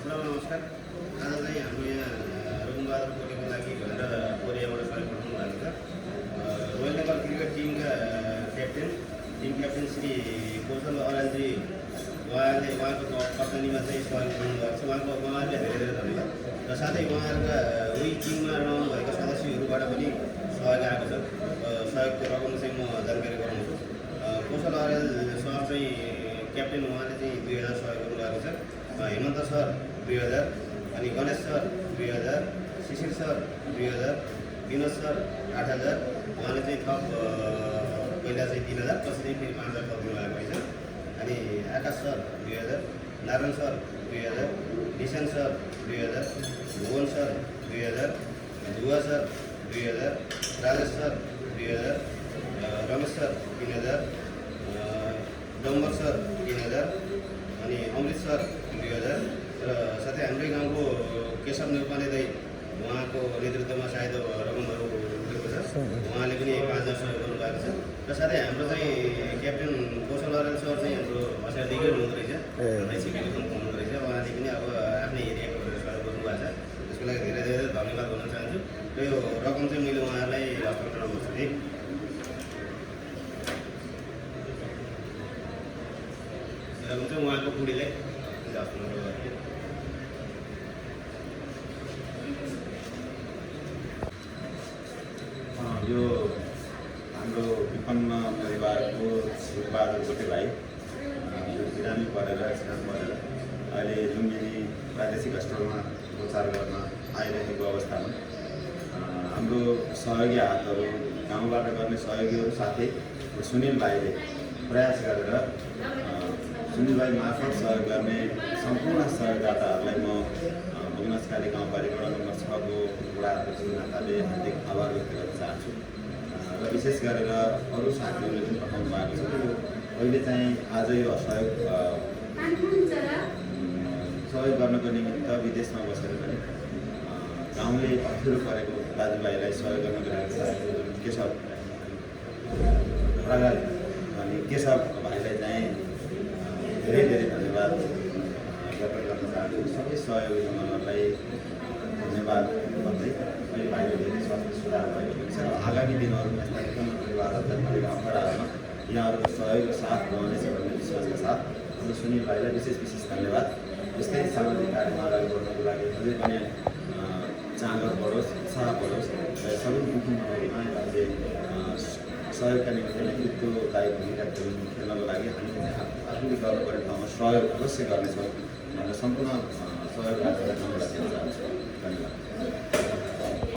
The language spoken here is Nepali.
हजुरलाई नमस्कार। आज चाहिँ हाम्रो यहाँ रघुबहादुर कोटेको लागि भनेर कोरियाबाट सहयोग पठाउनु भएको छ। रोयल नेपाल क्रिकेट टिमका टिम क्याप्टेन श्री कौशल अरालजी उहाँको कप्तानीमा चाहिँ सहयोग पठाउनु भएको छ। उहाँहरूले धेरै धेरै धन्यवाद र साथै उहाँहरूका उही टिममा रहनु भएका सदस्यहरूबाट पनि सहयोग आएको छ। सहयोगको रकम चाहिँ म जानकारी गराउँछु। कौशल अराल सर चाहिँ क्याप्टेन, उहाँले चाहिँ 2000 सहयोग गर्नुभएको छ। हेमन्त सर 2000, अनि गणेश सर 2000, शिशिर सर 2000, विनोद सर 8000, उहाँले चाहिँ थप पहिला चाहिँ 3000 पछि चाहिँ फेरि 5000 थप्नु भएको रहेछ। अनि Akash sir 2000, Narayan sir 2000, Nishan sir 2000, Bhuwan sir 2000, Dhuwa sir 2000, Rajesh sir 2000, Ramesh sir 3000, Dambar sir 3000, अनि अमृत सर 2000 र साथै हाम्रै गाउँको केशव नेपाली दाई, उहाँको नेतृत्वमा सायद रकमहरू उठेको छ। उहाँले पनि 5000 सहयोग गर्नुभएको छ। र साथै हाम्रो चाहिँ क्याप्टेन कौशल अराल सर चाहिँ हाम्रो हसियादेखि हुनुहुँदो रहेछ, हामीलाई सिकाइले हुनुहुँदो रहेछ। उहाँले पनि अब आफ्नै एरियाको सहयोग गर्नुभएको छ। त्यसको लागि धेरै धेरै धन्यवाद भन्न चाहन्छु। र यो रकम चाहिँ मैले उहाँहरूलाई हस्तान्तरण गर्छु है। रकम चाहिँ उहाँको बुढीले हस्तान्तरण गर्छु। यो हाम्रो विपन्न परिवारको बहादुर गोटे भाइ बिरामी परेर एक्सिडेन्ट परेर अहिले लुम्बिनी प्रादेशिक अस्पतालमा उपचार गर्न आइरहेको अवस्थामा हाम्रो सहयोगी हातहरू, गाउँबाट गर्ने सहयोगीहरू साथै सुनिल भाइले प्रयास गरेर सुनिल भाइ मार्फत सहयोग गर्ने सम्पूर्ण सहयोगदाताहरूलाई म बगनसकाली गाउँपालिका नम्बर 6 को वडा अध्यक्षको नाताले हार्दिक आभार व्यक्त गर्न चाहन्छु। र विशेष गरेर अरू साथीहरूले पनि पठाउनु भएको छ। अहिले चाहिँ आज यो सहयोग गर्नको निमित्त विदेशमा बसेर पनि गाउँले अप्ठ्यारो परेको दाजुभाइलाई सहयोग गर्नको निमित्त केशव प्रगाल अनि केशव भाइलाई चाहिँ धेरै धेरै धन्यवाद व्यक्त गर्न चाहन्छु। सबै सहयोगीहरूलाई धन्यवाद भन्दै अहिले भाइले धेरै स्वास्थ्य सुधार भएको छ र आगामी दिनहरूमा यस्ता विपन्न परिवारहरूलाई अप्ठ्याराहरूमा यहाँहरूको सहयोग साथ रहनेछ भन्ने विश्वासका साथ हाम्रो सुनिल भाइलाई विशेष धन्यवाद। यस्तै सामाजिक कार्यमा अगाडि बढ्नको लागि अझै पनि चाँगो बढोस्, उत्साह बढोस् र सबै विभिन्नहरूमा अझै सहयोगका निम्ति नेतृत्वदायी भूमिका खेल्नको लागि हामीले आफूले गर्नुपर्ने ठाउँमा सहयोग अवश्य गर्नेछौँ भनेर सम्पूर्ण सहयोगदातालाई